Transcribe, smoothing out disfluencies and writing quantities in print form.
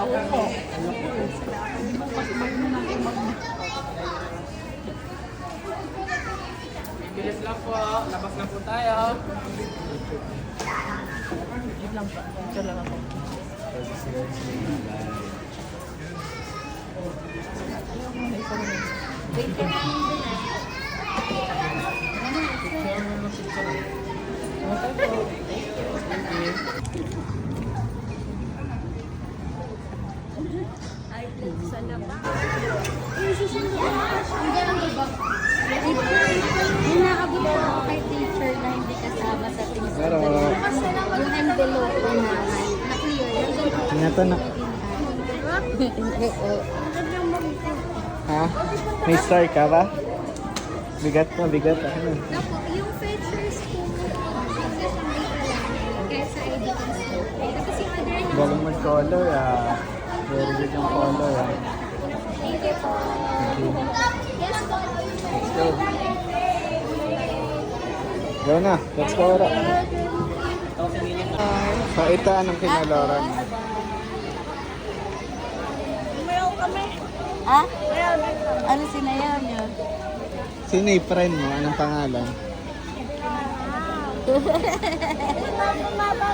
Opo. Bilis lang po. Labas na po tayo. Yun lang po. Ito lang ako. Wait ka namin dun ah. Ay, sana ba? Yung susunod na ang ganun ba? Yung nakabit ako kay teacher na hindi kasama sa things. Pero, Yung envelope ko na na-clear. Tingnan to na. Ha? May star ka ba? Bigat na, bigat. Ano? Napo, yung features ko, kaya sa ID ko. Tapos yung other na. Galing mag-color ah. Very good yung color ah. Thank you po. Thank you. Yes po. Let's go. Go na. Let's go na. Paita anong kinaloran. Umayaw kami. Ha? Ano sinayaw niyo? Sino yung friend mo? Anong pangalan? Mama,